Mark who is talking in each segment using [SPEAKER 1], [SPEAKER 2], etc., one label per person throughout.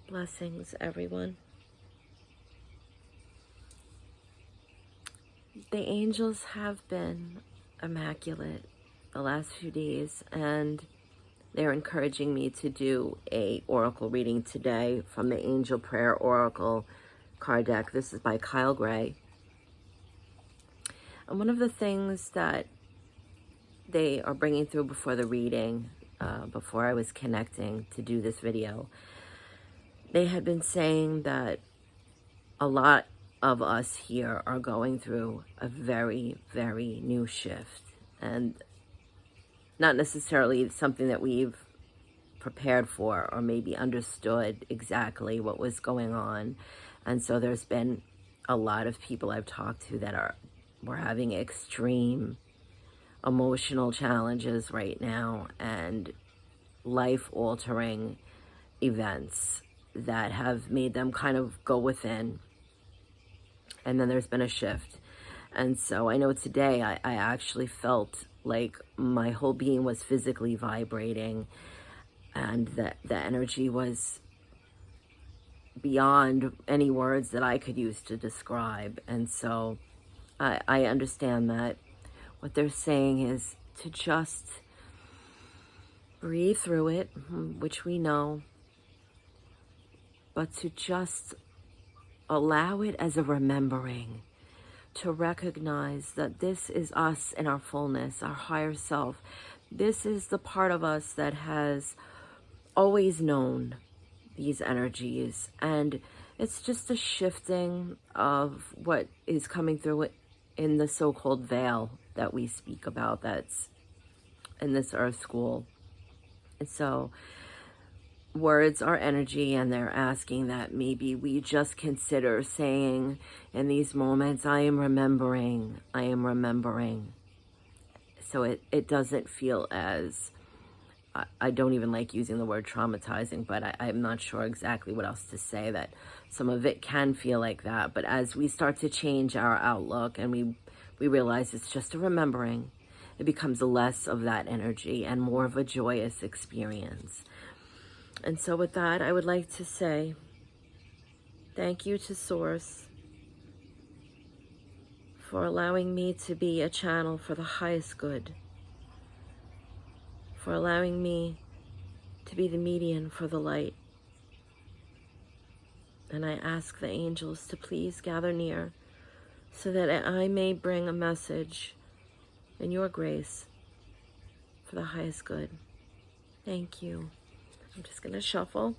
[SPEAKER 1] Blessings, everyone. The angels have been immaculate the last few days, and they're encouraging me to do a oracle reading today from the Angel Prayer Oracle card deck. This is by Kyle Gray. And one of the things that they are bringing through before the reading, before I was connecting to do this video, they had been saying that a lot of us here are going through a very, very new shift, and not necessarily something that we've prepared for or maybe understood exactly what was going on. And so there's been a lot of people I've talked to that we're having extreme emotional challenges right now and life-altering events that have made them kind of go within. And then there's been a shift. And so I know today I actually felt like my whole being was physically vibrating, and that the energy was beyond any words that I could use to describe. And so I understand that what they're saying is to just breathe through it, which we know, but to just allow it as a remembering, to recognize that this is us in our fullness, our higher self. This is the part of us that has always known these energies, and it's just a shifting of what is coming through in the so-called veil that we speak about that's in this earth school. And so words are energy, and they're asking that maybe we just consider saying in these moments, I am remembering, I am remembering. So it doesn't feel as, I don't even like using the word traumatizing, but I'm not sure exactly what else to say, that some of it can feel like that. But as we start to change our outlook and we realize it's just a remembering, it becomes less of that energy and more of a joyous experience. And so with that, I would like to say thank you to Source for allowing me to be a channel for the highest good, for allowing me to be the median for the light. And I ask the angels to please gather near so that I may bring a message in your grace for the highest good. Thank you. I'm just gonna shuffle.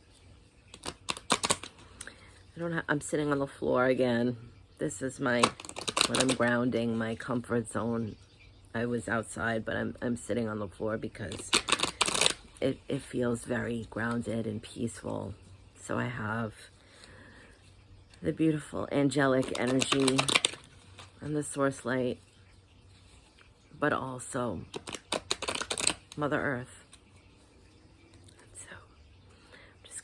[SPEAKER 1] I'm sitting on the floor again. This is when I'm grounding, my comfort zone. I was outside, but I'm sitting on the floor because it feels very grounded and peaceful. So I have the beautiful angelic energy and the source light, but also Mother Earth.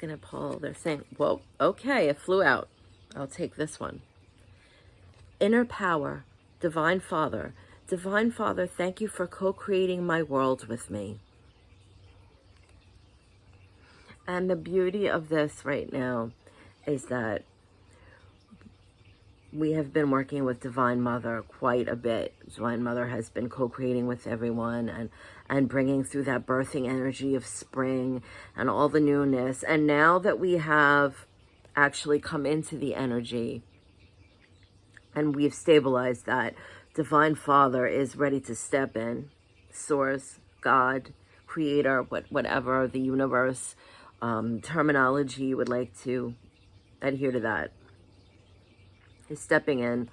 [SPEAKER 1] Gonna pull, they're saying, whoa, okay, it flew out. I'll take this one. Inner power, Divine Father. Divine Father, thank you for co-creating my world with me. And the beauty of this right now is that we have been working with Divine Mother quite a bit. Divine Mother has been co-creating with everyone and bringing through that birthing energy of spring and all the newness. And now that we have actually come into the energy and we've stabilized that, Divine Father is ready to step in. Source, God, Creator, whatever the universe terminology you would like to adhere to, that is stepping in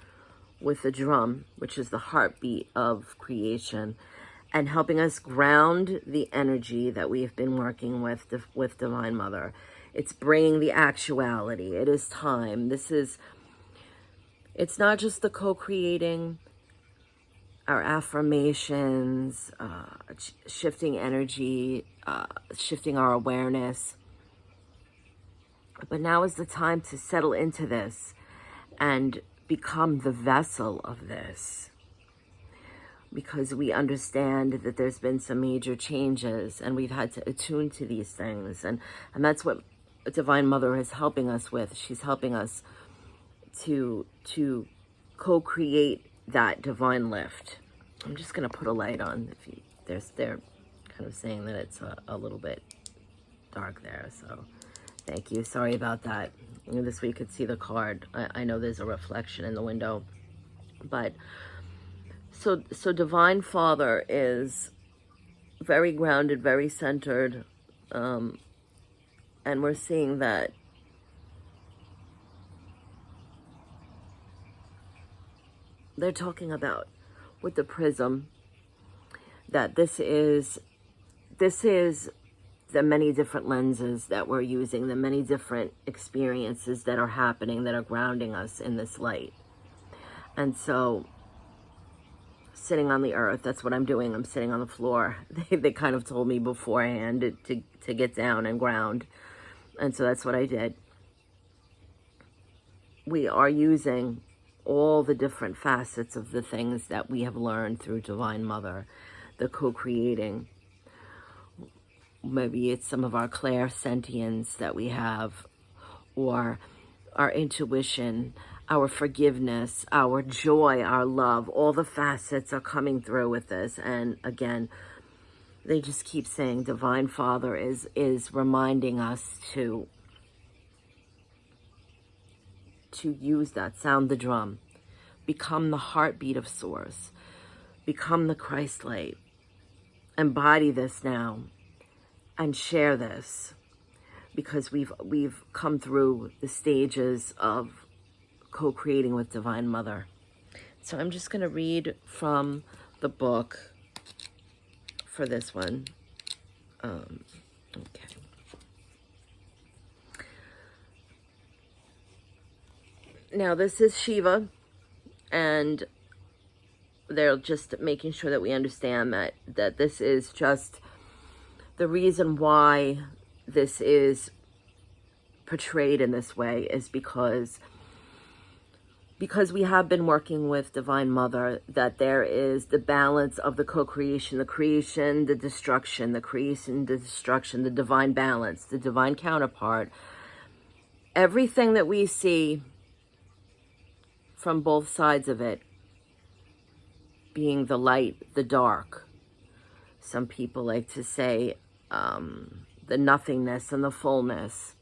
[SPEAKER 1] with the drum, which is the heartbeat of creation, and helping us ground the energy that we've been working with Divine Mother. It's bringing the actuality. It is time. It's not just the co-creating, our affirmations, shifting energy, shifting our awareness. But now is the time to settle into this and become the vessel of this, because we understand that there's been some major changes and we've had to attune to these things. And that's what Divine Mother is helping us with. She's helping us to co-create that divine lift. I'm just going to put a light on. They're kind of saying that it's a little bit dark there, so thank you. Sorry about that. This way you could see the card. I know there's a reflection in the window, but so Divine Father is very grounded, very centered, and we're seeing that they're talking about with the prism that this is the many different lenses that we're using, the many different experiences that are happening that are grounding us in this light. And so sitting on the earth, that's what I'm doing. I'm sitting on the floor. They kind of told me beforehand to get down and ground. And so that's what I did. We are using all the different facets of the things that we have learned through Divine Mother, the co-creating. Maybe it's some of our clairsentience that we have, or our intuition, our forgiveness, our joy, our love. All the facets are coming through with this. And again, they just keep saying Divine Father is reminding us to use that, sound the drum, become the heartbeat of Source, become the Christ light, embody this now, and share this, because we've come through the stages of co-creating with Divine Mother. So I'm just going to read from the book for this one. Okay. Now this is Shiva, and they're just making sure that we understand that this is just the reason why this is portrayed in this way is because we have been working with Divine Mother, that there is the balance of the co-creation, the creation, the destruction, the creation, the destruction, the divine balance, the divine counterpart. Everything that we see from both sides of it, being the light, the dark. Some people like to say the nothingness and the fullness.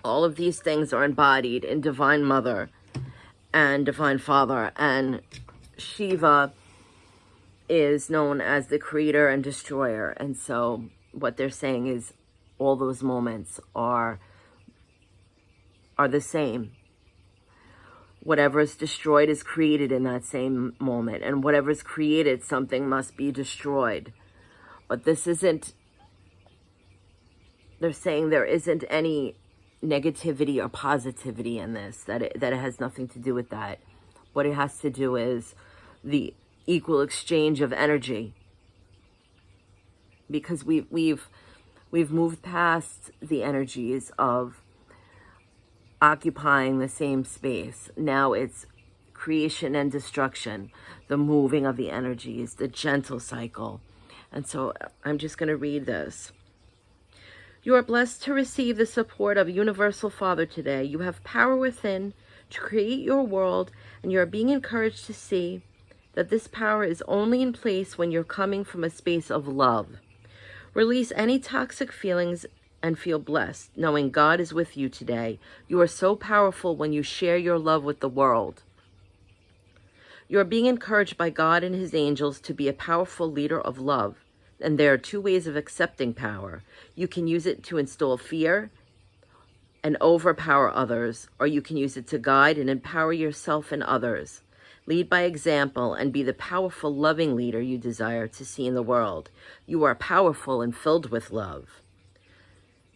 [SPEAKER 1] All of these things are embodied in Divine Mother and Divine Father. And Shiva is known as the creator and destroyer. And so what they're saying is all those moments are the same. Whatever is destroyed is created in that same moment. And whatever is created, something must be destroyed. But this isn't, they're saying there isn't any negativity or positivity in this, that it has nothing to do with that. What it has to do is the equal exchange of energy. Because we've moved past the energies of occupying the same space. Now it's creation and destruction, the moving of the energies, the gentle cycle. And so I'm just going to read this. You are blessed to receive the support of Universal Father today. You have power within to create your world, and you are being encouraged to see that this power is only in place when you're coming from a space of love. Release any toxic feelings and feel blessed, knowing God is with you today. You are so powerful when you share your love with the world. You are being encouraged by God and his angels to be a powerful leader of love. And there are two ways of accepting power. You can use it to instill fear and overpower others, or you can use it to guide and empower yourself and others. Lead by example and be the powerful, loving leader you desire to see in the world. You are powerful and filled with love.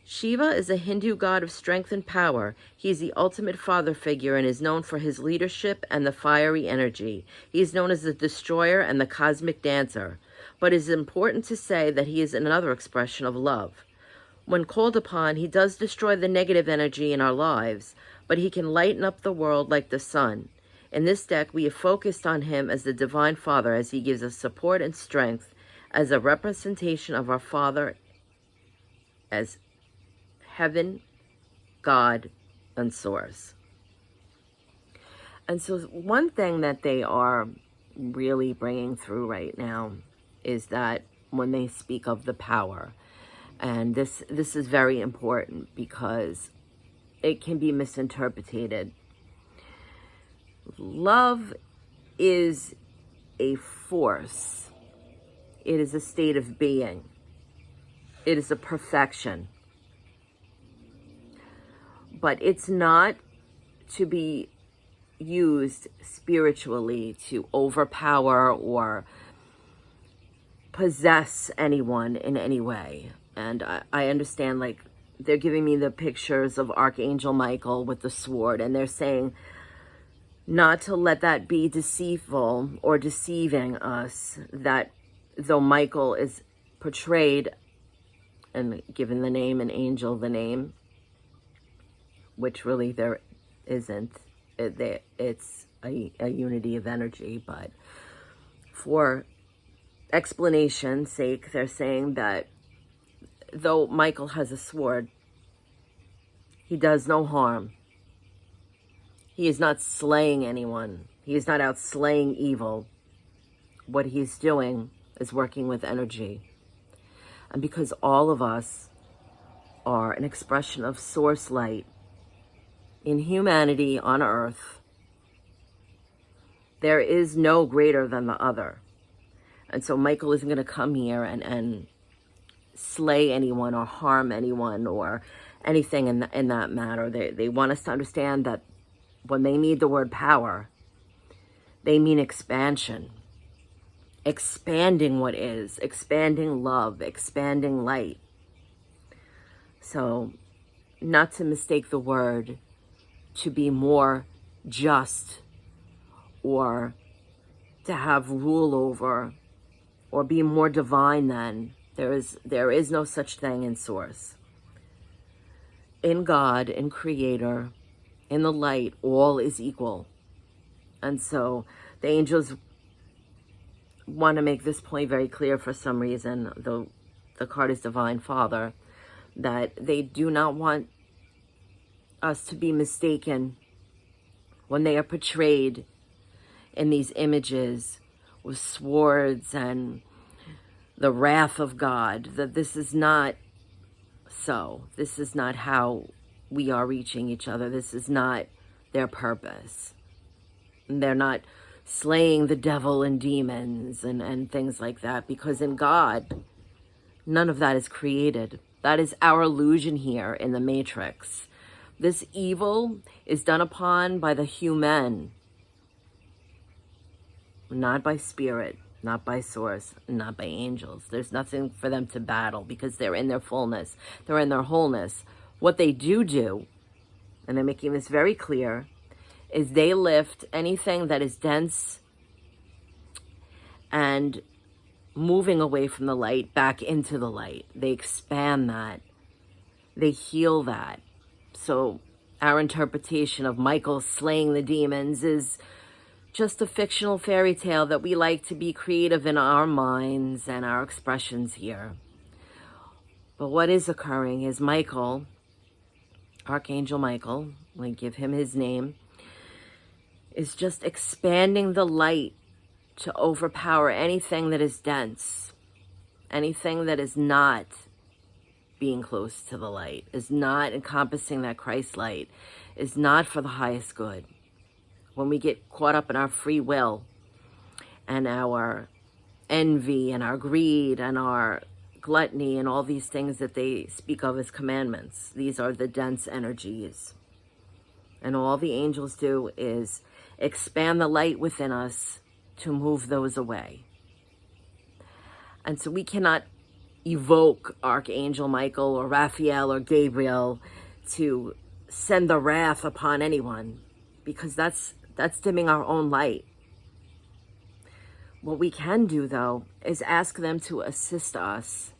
[SPEAKER 1] Shiva is a Hindu god of strength and power. He is the ultimate father figure and is known for his leadership and the fiery energy. He is known as the destroyer and the cosmic dancer. But it is important to say that he is another expression of love. When called upon, he does destroy the negative energy in our lives, but he can lighten up the world like the sun. In this deck, we have focused on him as the Divine Father, as he gives us support and strength as a representation of our Father as heaven God and Source. And so one thing that they are really bringing through right now is that when they speak of the power, and this is very important because it can be misinterpreted. Love is a force. It is a state of being. It is a perfection. But it's not to be used spiritually to overpower or possess anyone in any way. And I understand, like, they're giving me the pictures of Archangel Michael with the sword, and they're saying not to let that be deceitful or deceiving us, that though Michael is portrayed and given the name, an angel the name, which really there isn't. It's a unity of energy, but for explanation's sake, they're saying that though Michael has a sword, he does no harm. He is not slaying anyone. He is not out slaying evil. What he's doing is working with energy. And because all of us are an expression of source light in humanity on earth, there is no greater than the other. And so Michael isn't going to come here and slay anyone or harm anyone or anything in that matter. They want us to understand that when they need the word power, they mean expansion. Expanding what is, expanding love, expanding light. So, not to mistake the word to be more just or to have rule over or be more divine than. There is no such thing in Source. In God, in Creator, in the light, all is equal. And so the angels want to make this point very clear for some reason, though the card is Divine Father, that they do not want us to be mistaken when they are portrayed in these images with swords and the wrath of God, that this is not so. This is not how we are reaching each other. This is not their purpose. They're not slaying the devil and demons and things like that, because in God, none of that is created. That is our illusion here in the Matrix. This evil is done upon by the human, not by spirit, not by Source, not by angels. There's nothing for them to battle because they're in their fullness. They're in their wholeness. What they do, and they're making this very clear, is they lift anything that is dense and moving away from the light back into the light. They expand that. They heal that. So our interpretation of Michael slaying the demons is just a fictional fairy tale that we like to be creative in our minds and our expressions here. But what is occurring is Michael, Archangel Michael, we give him his name, is just expanding the light to overpower anything that is dense, anything that is not being close to the light, is not encompassing that Christ light, is not for the highest good. When we get caught up in our free will and our envy and our greed and our gluttony and all these things that they speak of as commandments, these are the dense energies. And all the angels do is expand the light within us to move those away. And so we cannot evoke Archangel Michael or Raphael or Gabriel to send the wrath upon anyone, because that's dimming our own light. What we can do, though, is ask them to assist us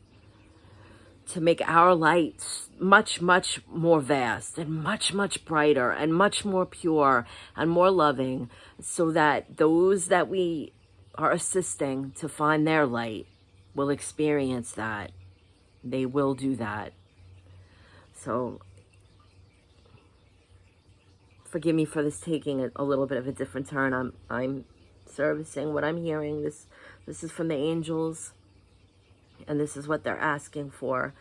[SPEAKER 1] to make our light much, much more vast and much, much brighter and much more pure and more loving, so that those that we are assisting to find their light will experience that. They will do that. So forgive me for this taking a little bit of a different turn. I'm servicing what I'm hearing. This is from the angels, and this is what they're asking for,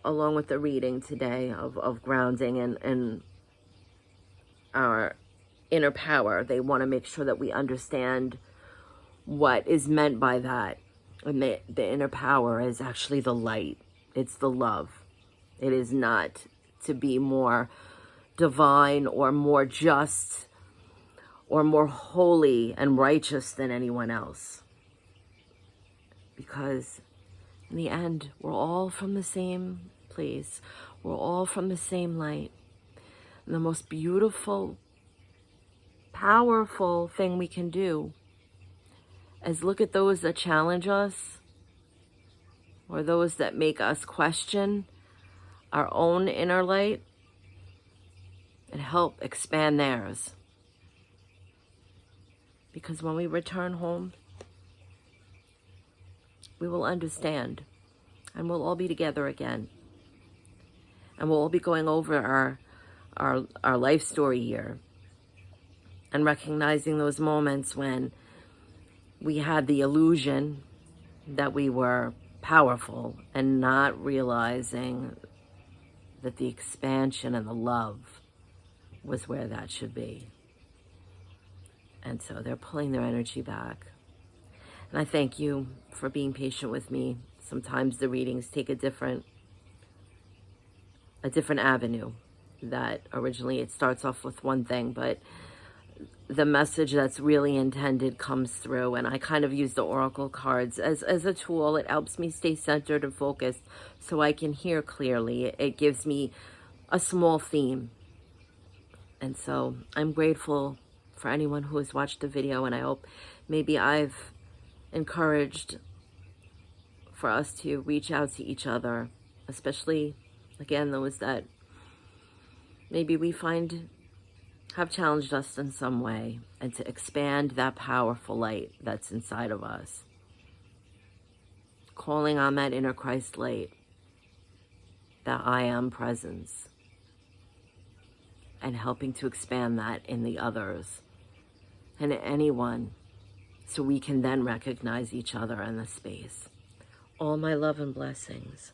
[SPEAKER 1] along with the reading today of grounding and our inner power. They want to make sure that we understand what is meant by that. And the inner power is actually the light. It's the love. It is not to be more divine or more just or more holy and righteous than anyone else. Because in the end, we're all from the same place. We're all from the same light. And the most beautiful, powerful thing we can do is look at those that challenge us or those that make us question our own inner light and help expand theirs. Because when we return home, we will understand, and we'll all be together again. And we'll all be going over our life story here and recognizing those moments when we had the illusion that we were powerful and not realizing that the expansion and the love was where that should be. And so they're pulling their energy back. And I thank you for being patient with me. Sometimes the readings take a different avenue. That originally it starts off with one thing, but the message that's really intended comes through. And I kind of use the oracle cards as a tool. It helps me stay centered and focused so I can hear clearly. It gives me a small theme. And so I'm grateful for anyone who has watched the video, and I hope maybe I've encouraged for us to reach out to each other, especially, again, those that maybe we find have challenged us in some way, and to expand that powerful light that's inside of us. Calling on that inner Christ light, that I am presence, and helping to expand that in the others and anyone, so we can then recognize each other in the space. All my love and blessings.